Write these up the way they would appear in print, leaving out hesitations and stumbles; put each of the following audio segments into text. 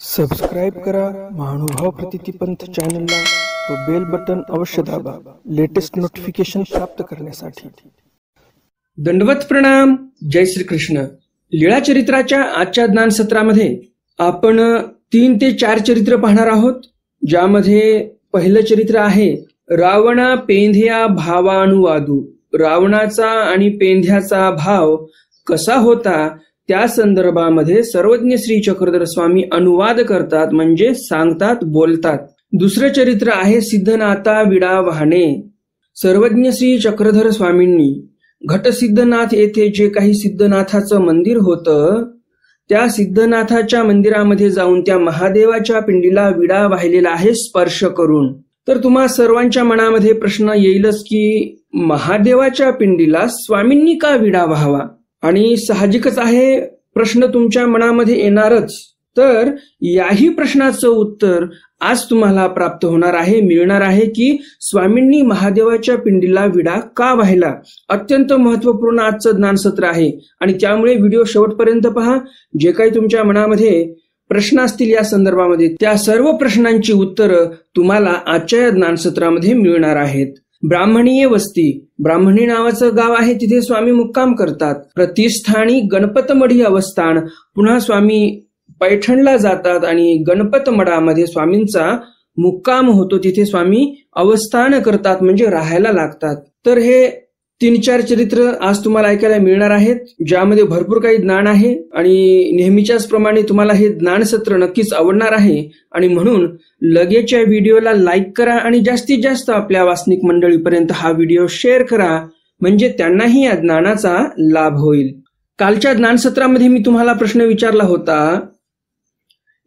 Subscribe करा महानुभाव प्रतितीपंथ चॅनलला व बेल बटन अवश्य दाबा लेटेस्ट नोटिफिकेशन प्राप्त करण्यासाठी। दंडवत प्रणाम। जय श्री कृष्ण। लीळा चरित्राच्या आजच्या ज्ञान सत्रामध्ये आपण 3 ते 4 चरित्र पाहणार आहोत, ज्यामध्ये पहिलं चरित्र आहे रावणा पेंध्या भावानुवादू। रावणाचा आणि पेंध्याचा भाव कसा होता त्या संदर्भामध्ये सर्वज्ञ श्री चक्रधर स्वामी अनुवाद करतात, म्हणजे सांगतात, बोलतात। दुसरं चरित्र आहे सिद्धनाथा विडा वाहणे। सर्वज्ञ श्री चक्रधर स्वामींनी घटसिद्धनाथ येथे जे काही सिद्धनाथाचं मंदिर होतं, त्या सिद्धनाथाच्या मंदिरामध्ये जाऊन त्या महादेवाच्या पिंडीला विडा वाहिलेला आहे स्पर्श करून। तर तुम्हा सर्वांच्या मनामध्ये प्रश्न येईलच की महादेवाच्या पिंडीला स्वामींनी का विडा व्हावा, आणि साहजिकच आहे प्रश्न तुमच्या मनामध्ये येणारच। तर याही प्रश्नाचं उत्तर आज तुम्हाला प्राप्त होणार आहे, मिळणार आहे की स्वामींनी महादेवाच्या पिंडीला विडा का वाहिला। अत्यंत महत्वपूर्ण आजचं ज्ञानसत्र आहे आणि त्यामुळे व्हिडिओ शेवटपर्यंत पहा। जे काही तुमच्या मनामध्ये प्रश्न असतील या संदर्भामध्ये, त्या सर्व प्रश्नांची उत्तरं तुम्हाला आजच्या या ज्ञानसत्रामध्ये मिळणार आहेत। ब्राह्मणीय वस्ती, ब्राह्मणी नावाचं गाव आहे, तिथे स्वामी मुक्काम करतात। प्रतिष्ठानी गणपतमढी अवस्थान, पुन्हा स्वामी पैठणला जातात आणि गणपत मठामध्ये स्वामींचा मुक्काम होतो, तिथे स्वामी अवस्थान करतात, म्हणजे राहायला लागतात। तर हे 3-4 चरित्र आज तुम्हाला ऐकायला मिळणार आहेत, ज्यामध्ये भरपूर काही ज्ञान आहे आणि नेहमीच्याच प्रमाणे तुम्हाला हे ज्ञानसत्र नक्कीच आवडणार आहे। आणि म्हणून लगेच या व्हिडिओला लाईक करा आणि जास्तीत जास्त आपल्या वासनिक मंडळीपर्यंत हा व्हिडिओ शेअर करा, म्हणजे त्यांनाही या ज्ञानाचा लाभ होईल। कालच्या ज्ञानसत्रामध्ये मी तुम्हाला प्रश्न विचारला होता,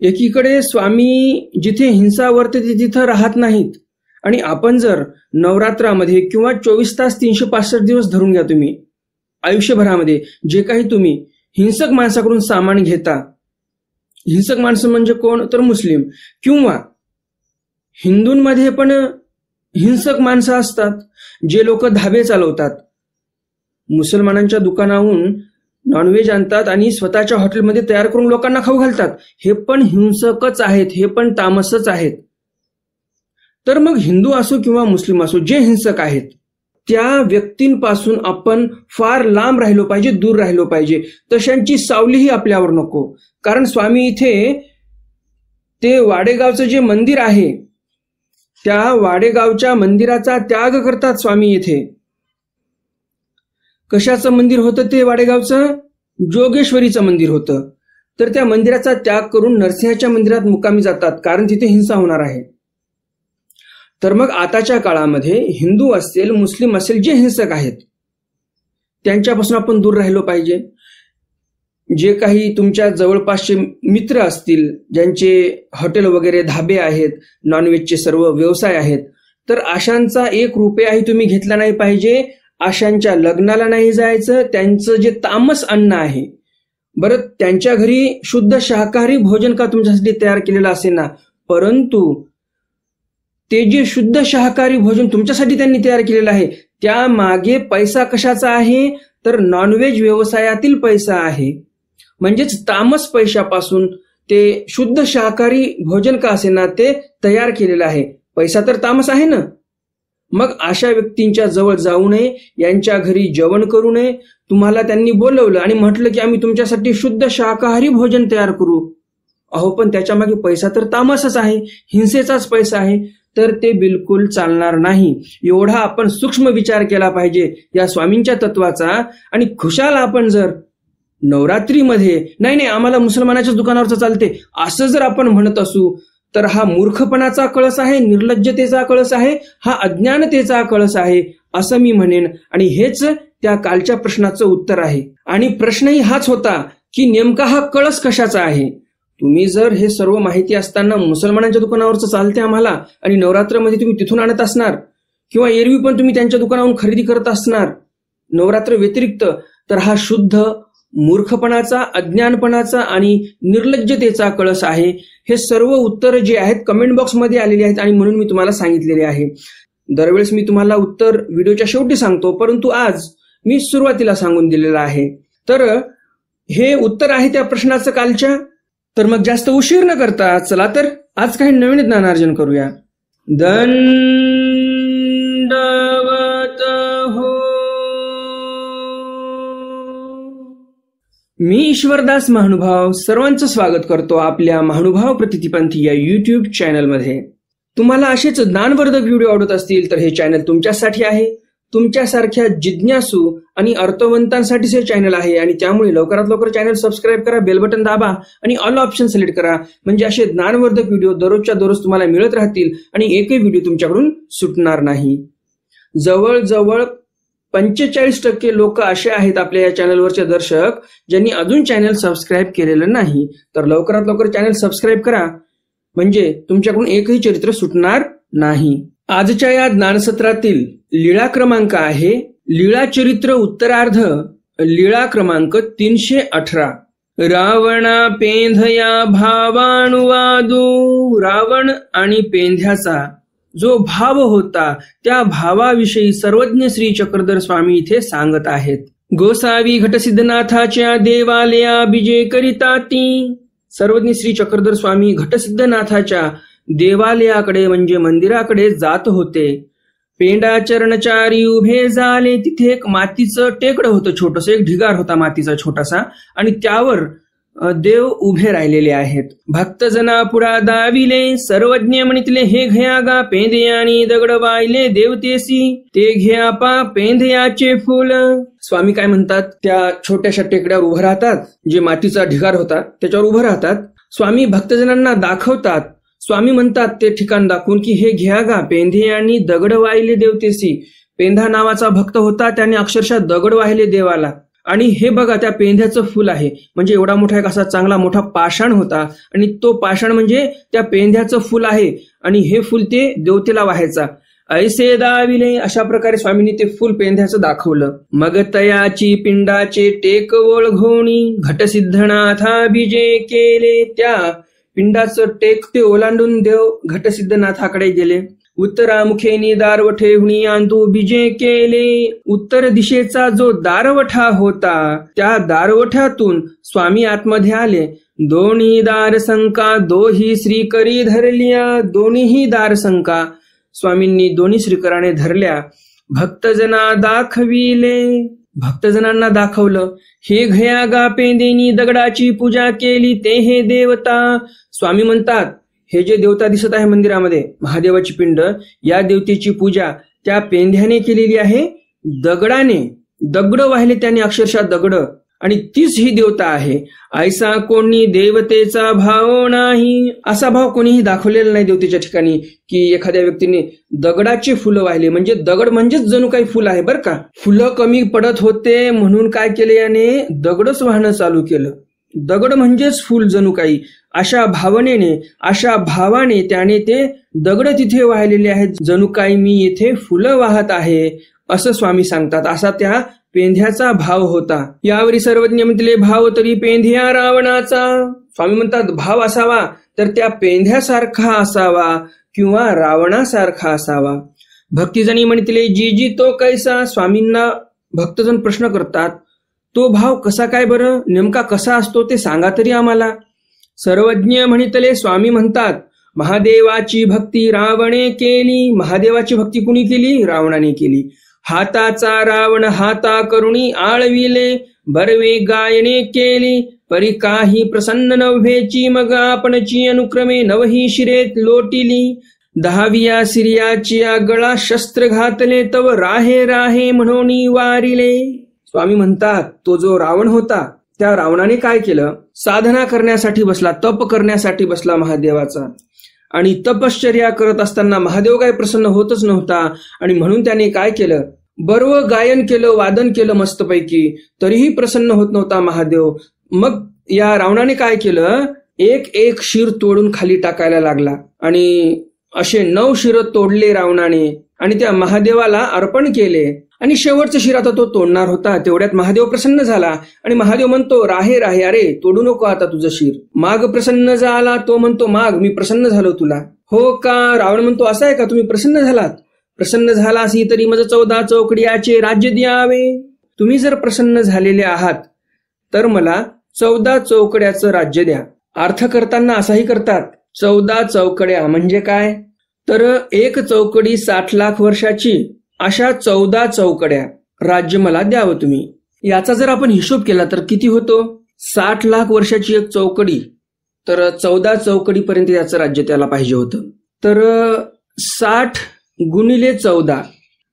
एकीकडे स्वामी जिथे हिंसा वर्तते तिथं राहत नाहीत, आणि आपण जर नवरात्रामध्ये किंवा 24 तास 365 दिवस धरून घ्या, तुम्ही आयुष्यभरामध्ये जे काही तुम्ही हिंसक माणसाकडून सामान घेता, हिंसक माणसं म्हणजे कोण, तर मुस्लिम, किंवा हिंदूंमध्ये पण हिंसक माणसं असतात जे लोक धाबे चालवतात, मुसलमानांच्या दुकानाहून नॉनव्हेज आणतात आणि स्वतःच्या हॉटेलमध्ये तयार करून लोकांना खाऊ घालतात, हे पण हिंसकच आहेत, हे पण तामसच आहेत। तर मग हिंदू असो किंवा मुस्लिम असो, जे हिंसक आहेत त्या व्यक्तींपासून आपण फार लांब राहिलो पाहिजे, दूर राहिलो पाहिजे। तशांची सावलीही आपल्यावर नको, कारण स्वामी इथे ते वाडेगावचं जे मंदिर आहे त्या वाडेगावच्या मंदिराचा त्याग करतात स्वामी इथे। कशाचं मंदिर होतं ते वाडेगावचं? जोगेश्वरीचं मंदिर होतं। तर त्या मंदिराचा त्याग करून नरसिंहाच्या मंदिरात मुक्कामी जातात, कारण तिथे हिंसा होणार आहे। तर मग आताच्या काळामध्ये हिंदू असेल, मुस्लिम असेल, जे हिंसक आहेत त्यांच्यापासून आपण दूर राहिलो पाहिजे। जे काही तुमच्या जवळपासचे मित्र असतील, ज्यांचे हॉटेल वगैरे धाबे आहेत, नॉनव्हेजचे सर्व व्यवसाय आहेत, तर अशांचा 1 रुपयाही तुम्ही घेतला नाही पाहिजे। अशांच्या लग्नाला नाही जायचं। त्यांचं जे तामस अन्न आहे, बरं त्यांच्या घरी शुद्ध शाकाहारी भोजन का तुमच्यासाठी तयार केलेलं असेल ना, परंतु ते जे शुद्ध शाकाहारी भोजन तुमच्यासाठी त्यांनी तयार केलेलं आहे, त्या मागे पैसा कशाचा आहे, तर नॉनव्हेज व्यवसायातील पैसा आहे। म्हणजेच तामस पैशापासून ते शुद्ध शाकाहारी भोजन का असे ना ते तयार केलेलं आहे। पैसा तर तामस आहे ना। मग अशा व्यक्तींच्या जवळ जाऊ नये, यांच्या घरी जेवण करू नये। तुम्हाला त्यांनी बोलवलं आणि म्हटलं की आम्ही तुमच्यासाठी शुद्ध शाकाहारी भोजन तयार करू, अहो पण त्याच्या मागे पैसा तर तामसच आहे, हिंसेचाच पैसा आहे, तर ते बिलकुल चालणार नाही। एवढा आपण सूक्ष्म विचार केला पाहिजे या स्वामींच्या तत्वाचा। आणि खुशाल आपण जर नवरात्रीमध्ये नाही आम्हाला मुसलमानाच्या दुकानावरचं चालते असं जर आपण म्हणत असू, तर हा मूर्खपणाचा कळस आहे, निर्लज्जतेचा कळस आहे, हा अज्ञानतेचा कळस आहे असं मी म्हणेन। आणि हेच त्या कालच्या प्रश्नाचं उत्तर आहे। आणि प्रश्नही हाच होता की नेमका हा कळस कशाचा आहे। तुम्ही जर हे सर्व माहिती असताना मुसलमानांच्या दुकानावरचं चालते आम्हाला आणि नवरात्रमध्ये तुम्ही तिथून आणत असणार, किंवा एरवी पण तुम्ही त्यांच्या दुकानावरून खरेदी करत असणार नवरात्र व्यतिरिक्त, तर हा शुद्ध मूर्खपणाचा, अज्ञानपणाचा आणि निर्लज्जतेचा कळस आहे। हे सर्व उत्तर जे आहेत कमेंट बॉक्समध्ये आलेले आहेत आणि म्हणून मी तुम्हाला सांगितलेले आहे। दरवेळेस मी तुम्हाला उत्तर व्हिडिओच्या शेवटी सांगतो, परंतु आज मी सुरुवातीला सांगून दिलेलं आहे। तर हे उत्तर आहे त्या प्रश्नाचं कालच्या। तर मग जास्त उशीर न करता चला तर आज काही नवीन ज्ञानार्जन करूया. दंडवत हो. मी ईश्वरदास महानुभाव सर्वांचं स्वागत करतो आपल्या महानुभाव प्रतितीपंथी या युट्यूब चॅनलमध्ये. तुम्हाला असेच ज्ञानवर्धक व्हिडिओ आवडत असतील तर हे चॅनल तुमच्यासाठी आहे. तुमच्यासारख्या जिज्ञासू आणि अर्थवंतांसाठीच हे चॅनल आहे आणि त्यामुळे लवकरात लवकर चॅनल सबस्क्राईब करा, बेल बटन दाबा आणि ऑल ऑप्शन सिलेक्ट करा. म्हणजे असे ज्ञानवर्धक व्हिडिओ दररोजच्या दररोज तुम्हाला मिळत राहतील आणि एकही व्हिडिओ तुमच्याकडून सुटणार नाही. जवळजवळ 45% लोक असे आहेत आपल्या या चॅनलवरचे दर्शक ज्यांनी अजून चॅनल सबस्क्राईब केलेलं नाही. तर लवकरात लवकर चॅनल सबस्क्राईब करा म्हणजे तुमच्याकडून एकही चरित्र सुटणार नाही. आजच्या या ज्ञानसत्रातील लीळा क्रमांक आहे लीळा चरित्र उत्तरार्ध, लीळा क्रमांक 318. रावणा पेंधया भावानुवादू. रावण आणि पेंध्याचा जो भाव होता त्या भावाविषयी सर्वज्ञ श्री चक्रधर स्वामी इथे सांगत आहेत. गोसावी घटसिद्धनाथाच्या देवालया बिजे करिता ती. सर्वज्ञ श्री चक्रधर स्वामी घटसिद्धनाथाच्या देवालयाकडे म्हणजे मंदिराकडे जात होते. पेंडा चरणचारी उभे झाले. तिथे एक मातीचं टेकड होतं, छोटस एक ढिगार होता मातीचा छोटासा आणि त्यावर देव उभे राहिलेले आहेत. भक्तजना पुढा दाविले. सर्वज्ञ म्हणितले हे घ्या गा पेंधयानी दगड वाहिले देवतेसी. ते घ्या पा पेंधयाचे फुल. स्वामी काय म्हणतात, त्या छोट्याशा टेकड्यावर उभं राहतात, जे मातीचा ढिगार होता त्याच्यावर उभं राहतात. स्वामी भक्तजनांना दाखवतात. स्वामी म्हणतात ते ठिकाण दाखवून की हे घ्या गा पेंधयानी दगड वाहिले देवतेसी. पेंधा नावाचा भक्त होता, त्याने अक्षरशः दगड वाहिले देवाला. आणि हे बघा त्या पेंध्याचं फुल आहे, म्हणजे एवढा मोठा एक असा चांगला मोठा पाषाण होता आणि तो पाषाण म्हणजे त्या पेंध्याचं फुल आहे आणि हे फुल ते देवतेला वाहायचा. ऐसे दाविले. अशा प्रकारे स्वामींनी ते फुल पेंध्याचं दाखवलं. मग तयाची पिंडाचे टेक ओळघोणी घटसिद्धनाथा बिजे केले. त्या पिंडाचं टेक ते ओलांडून देव घटसिद्धनाथाकडे गेले. उत्तरामुखेनी दारवठे हुणी आंतू बिजे केले. उत्तर दिशेचा जो दारवठा होता त्या दारवठ्यातून स्वामी आतमध्ये आले. दोन्ही दारसंका दोही श्रीकरी धरल्या. दोन्हीही दारसंका स्वामींनी दोन्ही श्रीकराने धरल्या. भक्तजना दाखविले. भक्तजनांना दाखवलं. हे घ्या गा पेंदेनी दगडाची पूजा केली ते हे देवता. स्वामी म्हणतात हे जे देवता दिसत आहे मंदिरामध्ये महादेवाची पिंड, या देवतेची पूजा त्या पेंध्याने केलेली आहे, दगडाने. दगड वाहिले त्याने, अक्षरशः दगड, आणि तीच ही देवता आहे. ऐसा कोणी देवतेचा भाव नाही. असा भाव कोणीही दाखवलेला नाही देवतेच्या ठिकाणी की एखाद्या व्यक्तीने दगडाचे फुलं वाहिले. म्हणजे दगड म्हणजेच जणू काही फुल आहे बरं का. फुलं कमी पडत होते म्हणून काय केले याने, दगडच वाहणं चालू केलं. दगड म्हणजेच फुल जणू काही, अशा भावनेने अशा भावाने त्याने ते दगड तिथे वाहिलेले आहेत, जणू काही मी येथे फुलं वाहत आहे असं स्वामी सांगतात. असा त्या पेंध्याचा भाव होता. यावरी सर्वज्ञ म्हटले भाव तरी पेंध्या रावणाचा. स्वामी म्हणतात भाव असावा तर त्या पेंध्यासारखा असावा किंवा रावणासारखा असावा. भक्तिजनी म्हणतले जी जी तो कैसा. स्वामींना भक्तजन प्रश्न करतात तो भाव कसा काय बरं, नेमका कसा असतो ते सांगा तरी आम्हाला. सर्वज्ञ म्हणितले स्वामी म्हणतात महादेवाची भक्ती रावणे केली. महादेवाची भक्ती कुणी केली, रावणाने केली. हाताचा रावण हाता करुणी आळविले. बरवे गायने केली परी काही प्रसन्न नव्हेची. मग आपणची अनुक्रमे नवही शिरेत लोटिली. 10व्या सिरियाची गळा शस्त्र घातले तव राहे राहे म्हणून वारिले. स्वामी म्हणतात तो जो रावण होता त्या रावणाने काय केलं, साधना करण्यासाठी बसला, तप करण्यासाठी बसला महादेवाचा. आणि तपश्चर्या करत असताना महादेव काय प्रसन्न होतच नव्हता आणि म्हणून त्याने काय केलं, बर्व गायन केलं, वादन केलं मस्तपैकी, तरीही प्रसन्न होत नव्हता महादेव. मग या रावणाने काय केलं, एक एक शिर तोडून खाली टाकायला लागला आणि असे 9 शिर तोडले रावणाने आणि त्या महादेवाला अर्पण केले. आणि शेवटचं शिर आता तो तोडणार होता. तेवढ्यात महादेव प्रसन्न झाला आणि महादेव म्हणतो राहे राहे, अरे तोडू नको आता तुझं शिर. माग प्रसन्न झाला, तो म्हणतो माग मी प्रसन्न झालो तुला. हो का, रावण म्हणतो असं आहे का, तुम्ही प्रसन्न झालात. प्रसन्न झाला असी तरी मज 14 चौकड्याचे राज्य द्यावे. तुम्ही जर प्रसन्न झालेले आहात तर मला 14 चौकड्याचं राज्य द्या. अर्थ करताना असाही करतात. 14 चौकड्या म्हणजे काय, तर एक चौकडी 60 लाख वर्षाची, अशा 14 चौकड्या राज्य मला द्यावं तुम्ही. याचा जर आपण हिशोब केला तर किती होतो, 60 लाख वर्षाची एक चौकडी, तर 14 चौकडीपर्यंत याचं राज्य त्याला पाहिजे होतं. तर 60 गुणिले 14,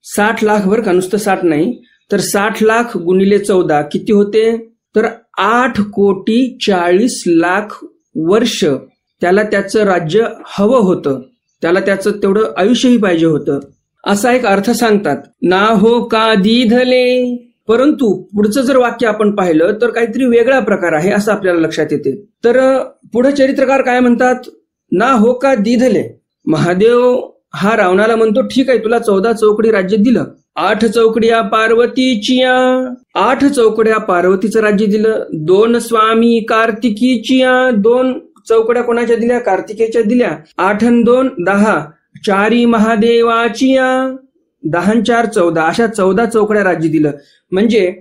60 लाख बरं का, नुसतं 60 नाही, तर 60 लाख गुणिले 14 किती होते, तर 8,40,00,000 वर्ष त्याला त्याचं राज्य हवं होतं, त्याला त्याचं तेवढं आयुष्यही पाहिजे होतं, असा एक अर्थ सांगतात. ना हो का दिधले. परंतु पुढचं जर वाक्य आपण पाहिलं तर काहीतरी वेगळा प्रकार आहे असं आपल्याला लक्षात येते. तर पुढे चरित्रकार काय म्हणतात, ना हो का दिधले. महादेव हा रावणाला म्हणतो, ठीक आहे तुला 14 चौकडी राज्य दिलं, 8 चौकड्या पार्वतीचिया, 8 चौकड्या पार्वतीचं राज्य दिलं, 2 स्वामी कार्तिकीचिया, 2 चौकड्या कोणाच्या दिल्या, कार्तिकेच्या दिल्या, 8 आणि 2 10, 4 महादेवाचिया, 10 4 14, अशा 14 चौकड्या राज्य दिलं. म्हणजे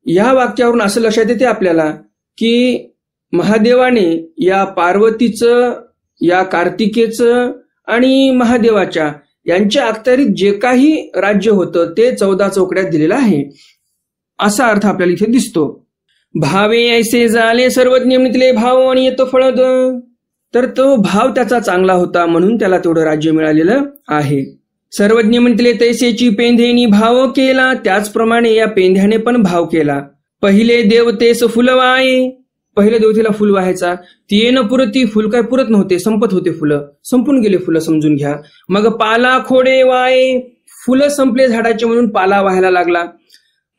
या वाक्यावरून असं लक्षात येते आपल्याला की महादेवाने या पार्वतीचं, या कार्तिकेचं आणि महादेवाच्या यांच्या अखत्यारीत जे काही राज्य होतं ते 14 चौकड्यात दिलेलं आहे, असा अर्थ आपल्याला इथे दिसतो. भावे ऐसे झाले सर्वज्ञ म्हणितले भाव आणि येतो फळद. तर तो भाव त्याचा चांगला होता म्हणून त्याला तेवढं राज्य मिळालेलं आहे. सर्वज्ञ म्हणितले तैसेची पेंधेनी भाव केला, त्याचप्रमाणे या पेंध्याने पण भाव केला. पहिले देवतेस फुलवाये, पहिल्या देवतेला फुल व्हायचा, ती न पुरती, फुल काय पुरत नव्हते, संपत होते फुलं, संपून गेले फुलं समजून घ्या. मग पाला खोडे वाये, फुलं संपले झाडाचे म्हणून पाला व्हायला लागला,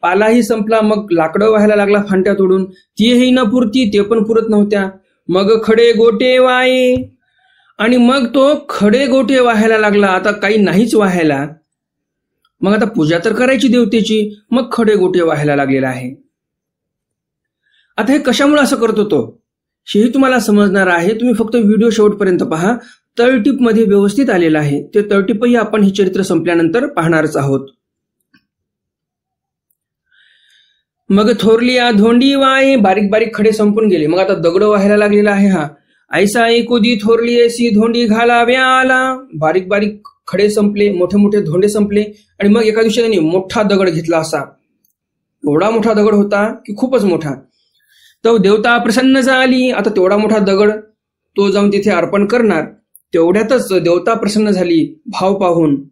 पालाही संपला, मग लाकडं व्हायला लागला फांट्या तोडून, तीही न पुरती, ते पण पुरत नव्हत्या. मग खडे गोटे वाये, आणि मग तो खडे गोटे व्हायला लागला, आता काही नाहीच व्हायला, मग आता पूजा तर करायची देवतेची, मग खडे गोटे व्हायला लागलेला आहे. आता हे कशामुळे असं करतो तो, हेही तुम्हाला समजणार आहे, तुम्ही फक्त व्हिडिओ शेवटपर्यंत पहा. तळटीप मध्ये व्यवस्थित आलेलं आहे, ते तळटीपही आपण हे चरित्र संपल्यानंतर पाहणारच आहोत. मग थोरली धोंडी वाये, बारीक बारीक खडे संपून गेले, मग आता दगड व्हायला लागलेला आहे. हा ऐसा एकुदी थोरली ऐसी धोंडी घालाव्या आला, बारीक बारीक खडे संपले, मोठे मोठे धोंडे संपले, आणि मग एका दिवशी त्यांनी मोठा दगड घेतला, असा एवढा मोठा दगड होता की खूपच मोठा. तो देवता प्रसन्न झाली, आता तेवढा मोठा दगड तो जाऊन तिथे अर्पण करणार, तेवढ्यातच देवता प्रसन्न झाली भाव पाहून.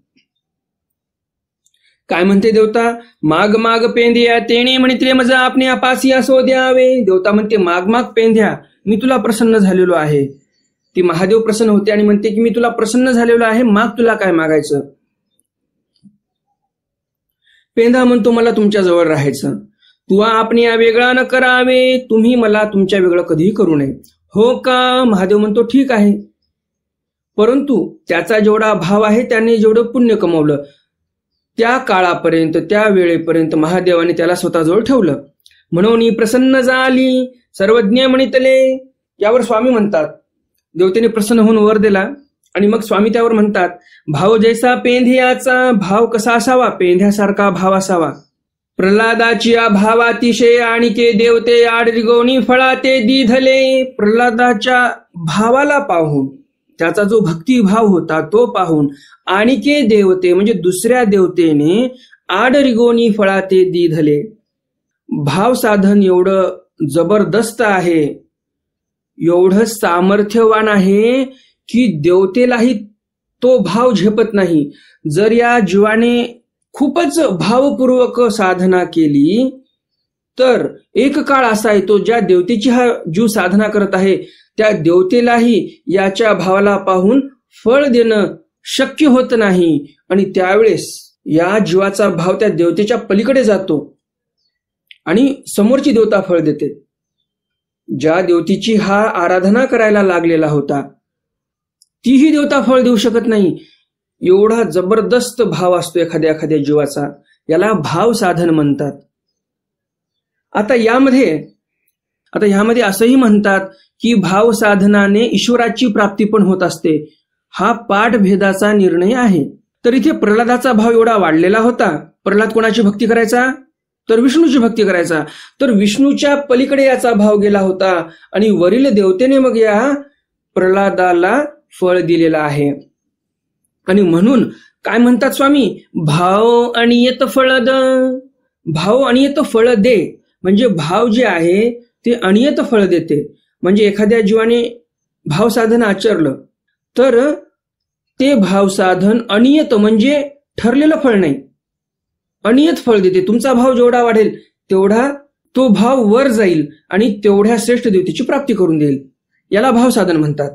काय म्हणते देवता, माग माग पेंध्या तेणे म्हणितले मजा आपणे आपासी असो द्यावे. देवता म्हणते माग माग पेंध्या, मी तुला प्रसन्न झालेलो आहे. ती महादेव प्रसन्न होते आणि म्हणते की मी तुला प्रसन्न झालेलो आहे, माग तुला काय मागायचं. पेंधा म्हणतो मला तुमच्या जवळ राहायचं, तू आपणे वेगळा न करावे, तुम्ही मला तुमच्या वेगळं कधीही करू नये. हो का, महादेव म्हणतो ठीक आहे, परंतु त्याचा जेवढा भाव आहे त्याने जेवढं पुण्य कमवलं त्या काळापर्यंत, त्या वेळेपर्यंत महादेवाने त्याला स्वतःजवळ ठेवलं. म्हणून प्रसन्न झाली सर्वज्ञ म्हणितले. यावर स्वामी म्हणतात, देवतेने प्रसन्न होऊन वर दिला आणि मग स्वामी त्यावर म्हणतात, भाव जैसा पेंध्याचा, भाव कसा असावा, पेंध्यासारखा भाव असावा. प्रल्हादाची भावातिशय आणिके देवते आडरिगोणी फळाते दिधले. प्रल्हादाच्या भावाला पाहून, त्याचा जो भक्तिभाव होता तो पाहून आणिके देवते म्हणजे दुसऱ्या देवतेने आडरिगोणी फळाते दिधले. भाव साधन एवढं जबरदस्त आहे, एवढं सामर्थ्यवान आहे की देवतेलाही तो भाव झेपत नाही. जर या जीवाने खूपच भावपूर्वक साधना केली तर एक काळ असा येतो ज्या देवतेची हा जीव साधना करत आहे त्या देवतेलाही याच्या भावाला पाहून फळ देणं शक्य होत नाही, आणि त्यावेळेस या जीवाचा भाव त्या देवतेच्या पलीकडे जातो आणि समोरची देवता फळ देते. ज्या देवतेची हा आराधना करायला लागलेला होता तीही देवता फळ देऊ शकत नाही. एवढा जबरदस्त भाव असतो एखाद्या जीवाचा, याला भाव साधन म्हणतात. आता ह्यामध्ये असंही म्हणतात की भाव साधनाने ईश्वराची प्राप्ती पण होत असते. हा पाठभेदाचा निर्णय आहे. तर इथे प्रल्हादाचा भाव एवढा वाढलेला होता. प्रल्हाद कोणाची भक्ती करायचा, तर विष्णूची भक्ती करायचा. तर विष्णूच्या पलीकडे याचा भाव गेला होता आणि वरील देवतेने मग या प्रल्हादाला फळ दिलेलं आहे. आणि म्हणून काय म्हणतात स्वामी, भाव आणि येत फळ द, भाव आणि येत फळ दे. म्हणजे भाव जे आहे ते अनियत फळ देते. म्हणजे एखाद्या जीवाने भाव साधन आचरलं तर ते भाव साधन अनियत म्हणजे ठरलेलं फळ नाही, अनियत फळ देते. तुमचा भाव जेवढा वाढेल तेवढा तो भाव वर जाईल आणि तेवढ्या श्रेष्ठ देवतेची प्राप्ती करून देईल. याला भाव साधन म्हणतात.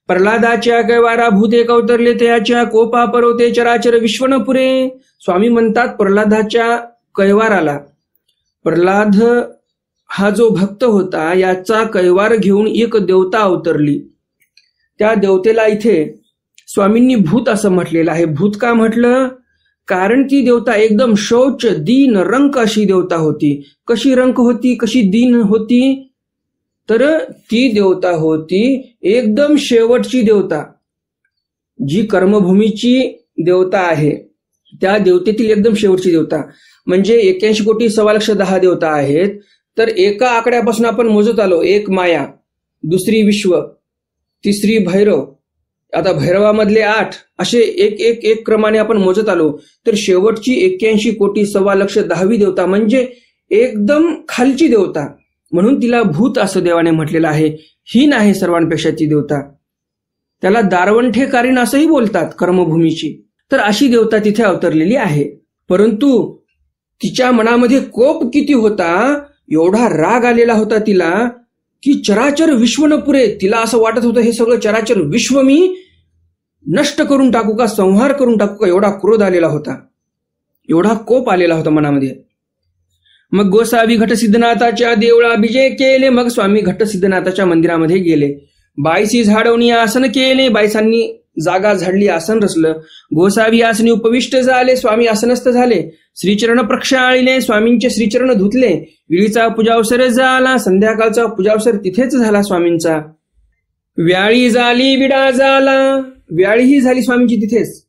प्रल्हादाच्या कैवारा भूते कवतरले त्याच्या कोपा परवते चराचर विश्वन पुरे. स्वामी म्हणतात प्रल्हादाच्या कैवाराला, प्रल्हाद हा जो भक्त होता याचा कैवार घेऊन एक देवता अवतरली. त्या देवतेला इथे स्वामींनी भूत असं म्हटलेलं आहे. भूत का म्हटलं, कारण ती देवता एकदम शौच दीन रंक अशी देवता होती. कशी रंक होती, कशी दीन होती, तर ती देवता होती एकदम शेवटची देवता, जी कर्मभूमीची देवता आहे त्या देवतेतील एकदम शेवटची देवता. म्हणजे 81 कोटी 1,10,00,000 देवता आहेत, तर एका आकड्यापासून आपण मोजत आलो. एक माया, दुसरी विश्व, तिसरी भैरव, आता भैरवामधले 8, असे एक एक एक क्रमाने आपण मोजत आलो. तर शेवटची 81 कोटी 1,10,00,000 देवता म्हणजे एकदम खालची देवता, म्हणून तिला भूत असं देवाने म्हटलेलं आहे. हीन आहे सर्वांपेक्षा ती देवता. त्याला दारवंठेकारीण असंही बोलतात कर्मभूमीची. तर अशी देवता तिथे अवतरलेली आहे. परंतु तिच्या मनामध्ये कोप किती होता, एवढा राग आलेला होता तिला की चराचर विश्व न पुरे. तिला असं वाटत होतं हे सगळं चराचर विश्व मी नष्ट करून टाकू का, संहार करून टाकू का, एवढा क्रोध आलेला होता, एवढा कोप आलेला होता मनामध्ये. मग गोसावी घटसिद्धनाथाच्या देवळा विजय केले. मग स्वामी घटसिद्धनाथाच्या मंदिरामध्ये गेले. बाईसी झाडवणी आसन केले. बाईसांनी जागा झाडली, आसन रचलं. गोसावी आसनी उपविष्ट झाले. स्वामी आसनस्थ झाले. श्रीचरण प्रक्षाळिले. स्वामींचे श्रीचरण धुतले. विळीचा पूजावसर झाला. संध्याकाळचा पूजावसर तिथेच झाला स्वामींचा. व्याळी झाली, विडा झाला. व्याळीही झाली स्वामींची तिथेच.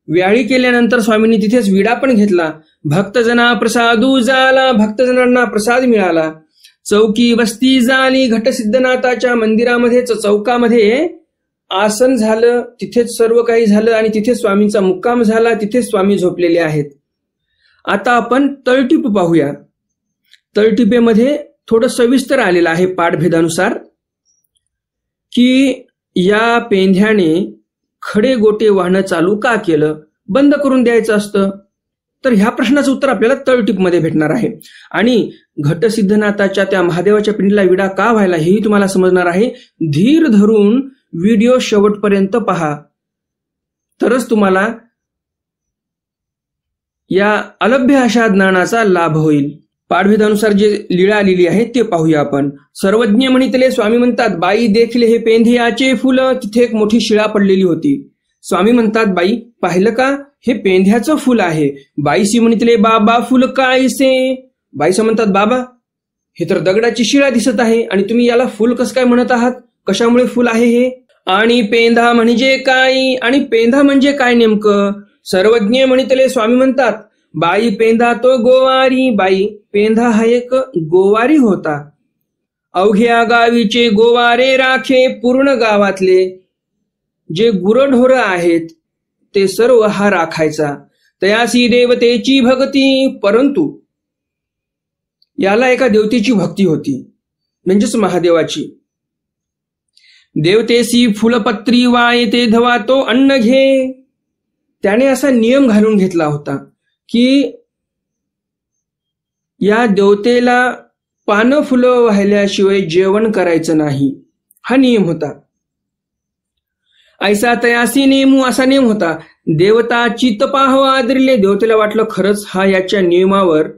व्याळी केल्यानंतर स्वामींनी तिथेच विडा पण घेतला. भक्तजना प्रसादू झाला. भक्तजनांना प्रसाद मिळाला. चौकी वस्ती झाली. घटसिद्धनाथाच्या मंदिरामध्येच चौकामध्ये आसन झालं, तिथेच सर्व काही झालं आणि तिथेच स्वामींचा मुक्काम झाला. तिथेच स्वामी झोपलेले आहेत. आता आपण तळटीप पाहूया. तळटीपेमध्ये थोडं सविस्तर आलेलं आहे पाठभेदानुसार की या पेंढ्याने खडे गोटे वाहणं चालू का केलं, बंद करून द्यायचं असतं. तर ह्या प्रश्नाचं उत्तर आपल्याला तळटीपमध्ये भेटणार आहे. आणि घटसिद्धनाथाच्या त्या महादेवाच्या पिंडीला विडा का व्हायला हेही तुम्हाला समजणार आहे. धीर धरून व्हिडिओ शेवटपर्यंत पहा, तरच तुम्हाला या अलभ्य अशा ज्ञानाचा लाभ होईल. पाठभेदानुसार जे लीळा आलेली आहे ते पाहूया आपण. सर्वज्ञ म्हणितले. स्वामी म्हणतात, बाई देखले हे पेंढ्याचे फुलं. तिथे एक मोठी शिळा पडलेली होती. स्वामी म्हणतात, बाई पाहिलं का, हे पेंढ्याचं फुल आहे. बाईशी म्हणितले, बाबा फुल कायसे. बाईस म्हणतात, बाबा हे तर दगडाची शिळा दिसत आहे आणि तुम्ही याला फुल कसं काय म्हणत आहात, कशामुळे फुल आहे हे. आणि पेंधा म्हणजे काय, आणि पेंधा म्हणजे काय नेमकं. सर्वज्ञ म्हणितले. स्वामी म्हणतात, बाई पेंधा तो गोवारी. बाई पेंधा हा एक गोवारी होता. अवघ्या गावीचे गोवारे राखे. पूर्ण गावातले जे गुरढोरं आहेत ते सर्व हा राखायचा. तयासी देवतेची भक्ती. परंतु याला एका देवतेची भक्ती होती, म्हणजेच महादेवाची. देवतेसी फुलपत्री वायते धवा तो अन्न घे. त्याने असा नियम घालून घेतला होता की या देवतेला पानं फुलं वाहिल्याशिवाय जेवण करायचं नाही, हा नियम होता. ऐसा तयासी नेमू, असा नियम होता. देवता चित्तपाह आदरिले. देवतेला वाटलं खरंच हा याच्या नियमावर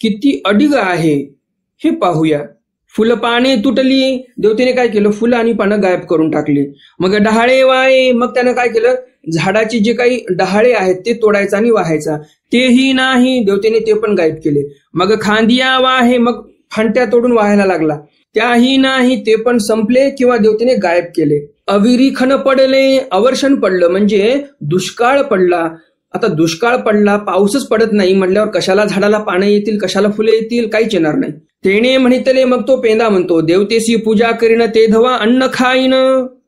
किती अडिग आहे हे पाहूया. फुलपाने तुटली. देवतेने काय केलं, फुलं आणि पानं गायब करून टाकली. मग डहाळे वाये. मग त्यानं काय केलं, झाडाची जे काही डहाळे आहेत ते तोडायचा आणि वाहायचा. तेही नाही, देवतेने ते पण गायब केले. मग खांदिया वाहे. मग फांट्या तोडून वाहायला लागला. त्याही नाही, ते पण संपले किंवा देवतेने गायब केले. अविरीखन पडले. अवर्षण पडलं म्हणजे दुष्काळ पडला. आता दुष्काळ पडला, पाऊसच पडत नाही म्हटल्यावर कशाला झाडाला पानं येतील, कशाला फुले येतील, काहीच येणार नाही. तेने म्हणितले, मग तो पेंदा म्हणतो, देवतेची पूजा करीन ते धवा अन्न खाईन.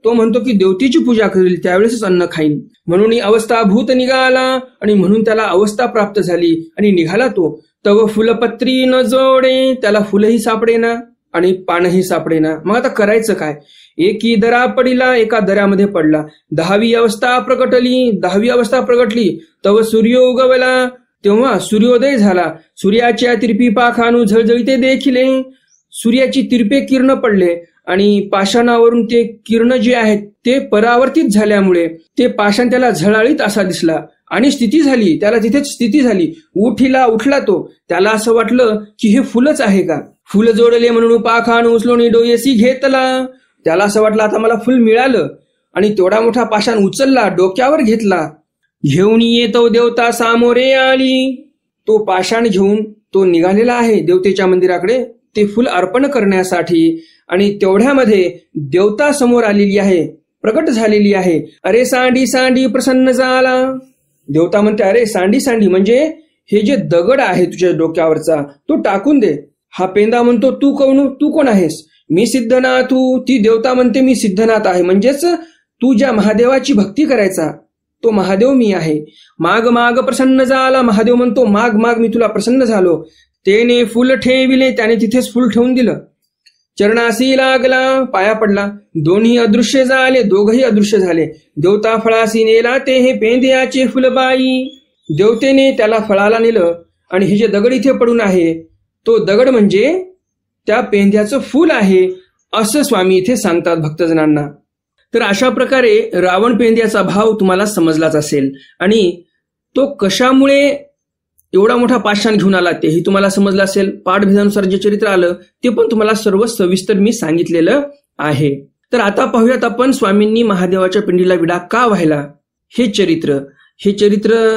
तो म्हणतो की देवतेची पूजा करील त्यावेळेसच अन्न खाईन. म्हणून ही अवस्था भूत निघाला आणि म्हणून त्याला अवस्था प्राप्त झाली आणि निघाला तो. तव फुलपत्री न जोडे, त्याला फुलही सापडेना आणि पानही सापडेना. मग आता करायचं काय? एकी दरा पडिला, एका दऱ्यामध्ये पडला. 10वी अवस्था प्रकटली, 10वी अवस्था प्रगटली. तव सूर्य उगवला, तेव्हा सूर्योदय झाला. सूर्याच्या तिरपी पाखानु झळझळीते देखिले, सूर्याची तिरपे किरण पडले आणि पाषाणावरून ते किरण जे आहेत ते परावर्तित झाल्यामुळे ते पाषाण त्याला झळाळीत असा दिसला आणि स्थिती झाली, त्याला तिथेच स्थिती झाली. उठला तो. त्याला असं वाटलं की हे फुलच आहे का? फुल जोडले म्हणून पाखाण उचलून डोयेसी घेतला. त्याला असं वाटलं आता मला फुल मिळालं आणि तेवढा मोठा पाषाण उचलला, डोक्यावर घेतला. घेऊन येतो देवता सामोरे आली. तो पाषाण घेऊन तो निघालेला आहे देवतेच्या मंदिराकडे ते फुल अर्पण करण्यासाठी आणि तेवढ्यामध्ये देवता समोर आलेली आहे, प्रकट झालेली आहे. अरे सांडी सांडी प्रसन्न झाला. देवता म्हणते, अरे सांडी सांडी म्हणजे हे जे दगड आहे तुझ्या डोक्यावरचा तो टाकून दे. हा पेंदा म्हणतो, तू कोण आहेस? मी सिद्धनाथू. ती देवता म्हणते, मी सिद्धनाथ आहे. म्हणजेच तू ज्या महादेवाची भक्ती करायचा तो महादेव मी आहे. माग माग प्रसन्न झाला. महादेव म्हणतो, माग माग मी तुला प्रसन्न झालो. तेने फुल ठेविले, त्याने तिथेच फुल ठेवून दिलं. चरणासी लागला, पाया पडला. दोन्ही अदृश्य झाले, दोघही अदृश्य झाले. देवता फळासी नेला ते हे पेंद्याचे फुलबाई. देवतेने त्याला फळाला नेलं आणि हे जे दगड इथे पडून आहे तो दगड म्हणजे त्या पेंद्याचं फूल आहे असं स्वामी इथे सांगतात भक्तजनांना. तर अशा प्रकारे रावण पेंद्याचा भाव तुम्हाला समजलाच असेल आणि तो कशामुळे एवढा मोठा पाषाण घेऊन आला तेही तुम्हाला समजलं असेल. पाठभेदानुसार जे चरित्र आलं ते पण तुम्हाला सर्व सविस्तर मी सांगितलेलं आहे. तर आता पाहूयात आपण स्वामींनी महादेवाच्या पिंडीला विडा का व्हायला हे चरित्र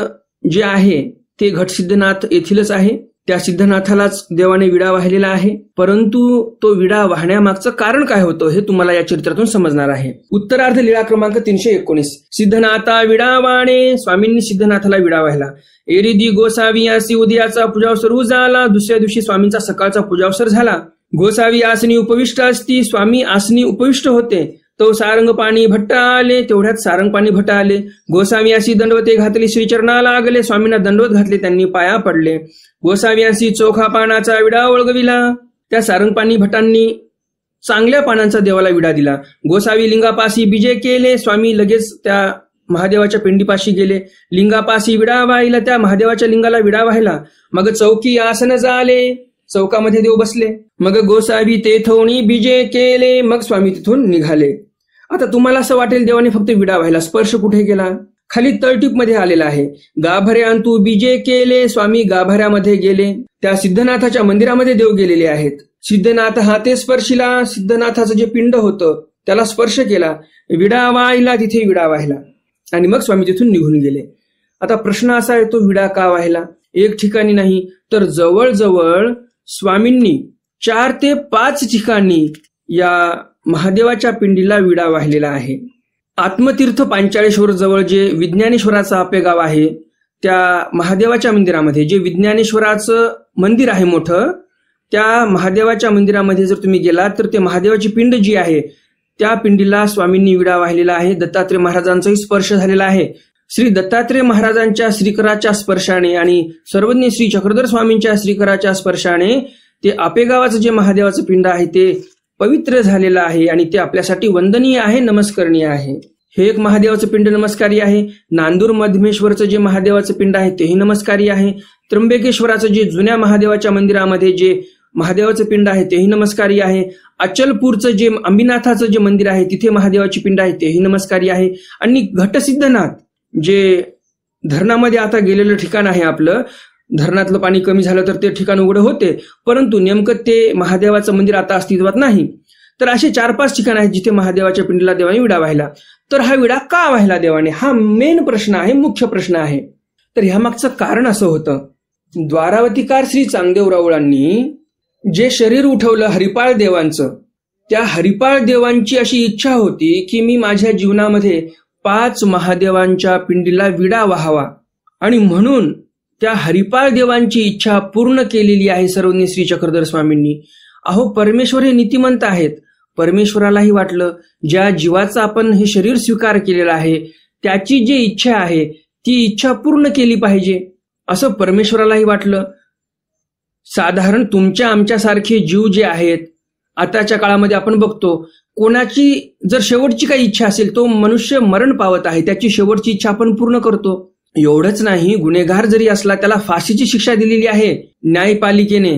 जे आहे ते घटसिद्धनाथ येथीलच आहे. त्या सिद्धनाथालाच देवाने विडा वाहिलेला आहे. परंतु तो विडा वाहण्यामागचं कारण काय होतं हे तुम्हाला या चरित्रातून समजणार आहे. उत्तरार्ध लीळा क्रमांक 319. सिद्धनाथा विडा वाणे. स्वामींनी सिद्धनाथाला विडा वाहिला. एरिदी गोसावी आसी उदयाचा पूजावसर झाला. दुसऱ्या दिवशी स्वामींचा सकाळचा पूजावसर झाला. गोसावी आसनी उपविष्ट असती. स्वामी आसनी उपविष्ट होते. तो सारंग पाणी भट्ट आले. तेवढ्यात सारंग पाणी भट्ट आले. गोसावी अशी दंडवते घातली. श्रीचरणाला लागले. स्वामींना दंडवत घातले. त्यांनी पाया पडले. गोसावी अशी चोखा पानाचा विडा ओळगविला. त्या सारंग पाणी भटांनी चांगल्या पानांचा देवाला विडा दिला. गोसावी लिंगापाशी बीजे केले. स्वामी लगेच त्या महादेवाच्या पिंडीपाशी गेले. लिंगापाशी विडा वाहिला. त्या महादेवाच्या लिंगाला विडा वाहिला. मग चौकी आसन झाले. चौकामध्ये देव बसले. मग गोसावी तेथोनी बीजे केले. मग स्वामी तिथून निघाले. आता तुम्हाला असं वाटेल देवाने फक्त विडा व्हायला, स्पर्श कुठे केला? खाली तळटीप मध्ये आलेला आहे. गाभाऱ्यांतू बीजे केले. स्वामी गाभाऱ्यामध्ये गेले. त्या सिद्धनाथाच्या मंदिरामध्ये देव गेलेले आहेत. सिद्धनाथ हाते स्पर्शिला. सिद्धनाथाचं जे पिंड होतं त्याला स्पर्श केला. विडा वाहिला. तिथे विडा वाहिला आणि मग स्वामी तिथून निघून गेले. आता प्रश्न असा आहे, तो विडा का वाहिला? एक ठिकाणी नाही तर जवळजवळ स्वामींनी 4 ते 5 ठिकाणी या महादेवाच्या पिंडीला विडा वाहिलेला आहे. आत्मतीर्थ पांचाळेश्वर जवळ जे विज्ञानेश्वराचं आपेगाव आहे त्या महादेवाच्या मंदिरामध्ये जे विज्ञानेश्वराचं मंदिर आहे मोठं, त्या महादेवाच्या मंदिरामध्ये जर तुम्ही गेलात तर ते महादेवाची पिंड जी आहे त्या पिंडीला स्वामींनी विडा वाहिलेला आहे. दत्तात्रय महाराजांचाही स्पर्श झालेला आहे. श्री दत्तात्रय महाराजांच्या श्रीकराच्या स्पर्शाने आणि सर्वज्ञ श्री चक्रधर स्वामींच्या श्रीकराच्या स्पर्शाने ते आपेगावाचं जे महादेवाचं पिंड आहे ते पवित्र झालेलं आहे आणि ते आपल्यासाठी वंदनीय आहे, नमस्करणीय आहे. हे एक महादेवाचं पिंड नमस्कारी आहे. नांदूर मधमेश्वरचं जे महादेवाचं पिंड आहे तेही नमस्कारी आहे. त्र्यंबकेश्वराचं जे जुन्या महादेवाच्या मंदिरामध्ये जे महादेवाचं पिंड आहे तेही नमस्कारी आहे. अचलपूरचं जे अंबिनाथाचं जे मंदिर आहे तिथे महादेवाची पिंड आहे तेही नमस्कारी आहे. आणि घटसिद्धनाथ जे धरणामध्ये आता गेलेलं ठिकाण आहे आपलं, धरणातलं पाणी कमी झालं तर ते ठिकाण उघडं होते, परंतु नेमकं ते महादेवाचं मंदिर आता अस्तित्वात नाही. तर असे 4-5 ठिकाण आहेत जिथे महादेवाच्या पिंडीला देवाने विडा वाहिला. तर हा विडा का वाहिला देवाने, हा मेन प्रश्न आहे, मुख्य प्रश्न आहे. तर ह्यामागचं कारण असं होतं, द्वारावतीकार श्री चांगदेव राऊळांनी जे शरीर उठवलं हरिपाळ देवांचं, त्या हरिपाळ देवांची अशी इच्छा होती की मी माझ्या जीवनामध्ये 5 महादेवांच्या पिंडीला विडा वाहावा आणि म्हणून त्या हरिपाळ देवांची इच्छा पूर्ण केलेली आहे सर्वज्ञ श्री चक्रधर स्वामींनी. अहो, परमेश्वर हे नीतिमंत आहेत. परमेश्वरालाही वाटलं ज्या जीवाचा आपण हे शरीर स्वीकार केलेला आहे त्याची जी इच्छा आहे ती इच्छा पूर्ण केली पाहिजे असं परमेश्वरालाही वाटलं. साधारण तुमच्या आमच्यासारखे जीव जे आहेत आताच्या काळामध्ये आपण बघतो, कोणाची जर शेवटची काही इच्छा असेल, तो मनुष्य मरण पावत आहे, त्याची शेवटची इच्छा आपण पूर्ण करतो. एवढंच नाही, गुन्हेगार जरी असला त्याला फाशीची शिक्षा दिलेली आहे न्यायपालिकेने,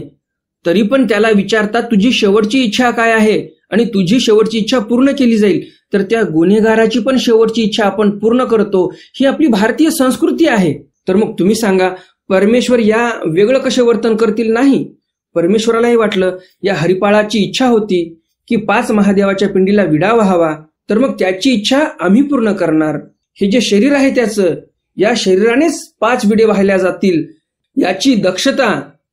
तरी पण त्याला विचारतात तुझी शेवटची इच्छा काय आहे आणि तुझी शेवटची इच्छा पूर्ण केली जाईल. तर त्या गुन्हेगाराची पण शेवटची इच्छा आपण पूर्ण करतो. ही आपली भारतीय संस्कृती आहे. तर मग तुम्ही सांगा, परमेश्वर या वेगळं कसे वर्तन करतील? नाही. परमेश्वरालाही वाटलं या हरिपाळाची इच्छा होती की 5 महादेवाच्या पिंडीला विडा व्हावा, तर मग त्याची इच्छा आम्ही पूर्ण करणार. हे जे शरीर आहे त्याचं, या शरीरानेच 5 विडे वाहिल्या जातील याची दक्षता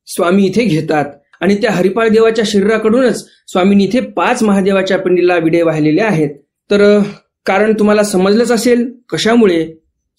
स्वामी इथे घेतात. आणि त्या हरिपाळ देवाच्या शरीराकडूनच स्वामींनी इथे 5 महादेवाच्या पिंडीला विडे वाहिलेले आहेत. तर कारण तुम्हाला समजलंच असेल कशामुळे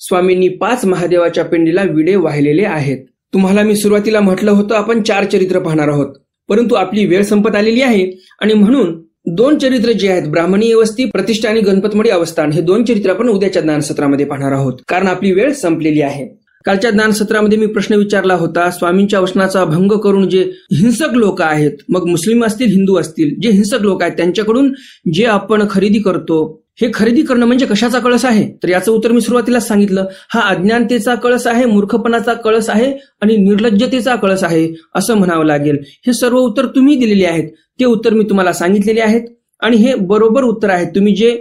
स्वामींनी 5 महादेवाच्या पिंडीला विडे वाहिलेले आहेत. तुम्हाला मी सुरुवातीला म्हटलं होतं आपण 4 चरित्र पाहणार आहोत, परंतु आपली वेळ संपत आलेली आहे आणि म्हणून 2 चरित्र जे आहेत, ब्राह्मणीय वस्ती प्रतिष्ठा आणि गणपतमडी अवस्थान, हे 2 चरित्र आपण उद्याच्या ज्ञानसत्रामध्ये पाहणार आहोत, कारण आपली वेळ संपलेली आहे. कालच्या ज्ञानसत्रामध्ये मी प्रश्न विचारला होता, स्वामींच्या वचनाचा भंग करून जे हिंसक लोक आहेत, मग मुस्लिम असतील हिंदू असतील, जे हिंसक लोक आहेत त्यांच्याकडून जे आपण खरेदी करतो, हे खरेदी करणं म्हणजे कशाचा कळस आहे? तर याचं उत्तर मी सुरुवातीलाच सांगितलं, हा अज्ञानतेचा कळस आहे, मूर्खपणाचा कळस आहे आणि निर्लज्जतेचा कळस आहे असं म्हणावं लागेल. हे सर्व उत्तर तुम्ही दिलेले आहेत, ते उत्तर मी तुम्हाला सांगितलेले आहेत आणि हे बरोबर उत्तर आहेत. तुम्ही जे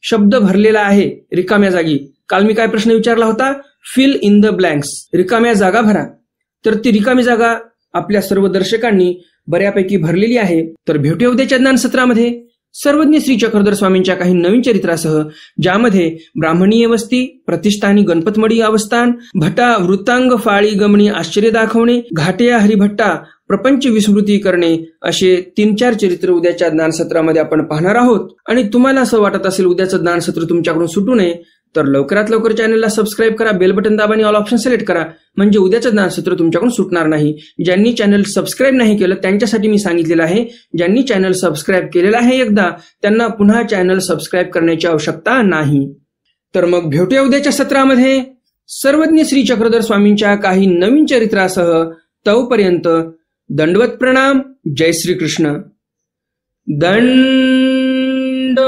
शब्द भरलेला आहे रिकाम्या जागी, काल मी काय प्रश्न विचारला होता, फिल इन द ब्लँक्स, रिकाम्या जागा भरा. तर ती रिकामी जागा आपल्या सर्व दर्शकांनी बऱ्यापैकी भरलेली आहे. तर भेटूया उद्याच्या ज्ञानसत्रामध्ये सर्वज्ञ श्री चक्रधर स्वामींच्या काही नवीन चरित्रासह, ज्यामध्ये ब्राह्मणीय वस्ती, प्रतिष्ठा आणि गणपतमडी अवस्थान, भटा वृत्तांग फाळी गमणी आश्चर्य दाखवणे, घाटेया हरिभट्टा प्रपंच विस्मृती करणे, असे 3-4 चरित्र उद्याच्या ज्ञानसत्रामध्ये आपण पाहणार आहोत. आणि तुम्हाला असं वाटत असेल उद्याचं ज्ञानसत्र तुमच्याकडून सुटू नये, तर लवकरात लवकर चॅनलला सबस्क्राईब करा, बेल बटन दाबा आणि ऑल ऑप्शन सिलेक्ट करा, म्हणजे उद्याचं ज्ञानसत्र तुमच्याकडून सुटणार नाही. ज्यांनी चॅनल सबस्क्राईब नाही केलं त्यांच्यासाठी मी सांगितलेलं आहे, ज्यांनी चॅनल सबस्क्राईब केलेलं आहे एकदा, त्यांना पुन्हा चॅनल सबस्क्राईब करण्याची आवश्यकता नाही. तर मग भेटूया उद्याच्या सत्रामध्ये सर्वज्ञ श्री चक्रधर स्वामींच्या काही नवीन चरित्रासह. तोपर्यंत दंडवत प्रणाम. जय श्री कृष्ण. दंड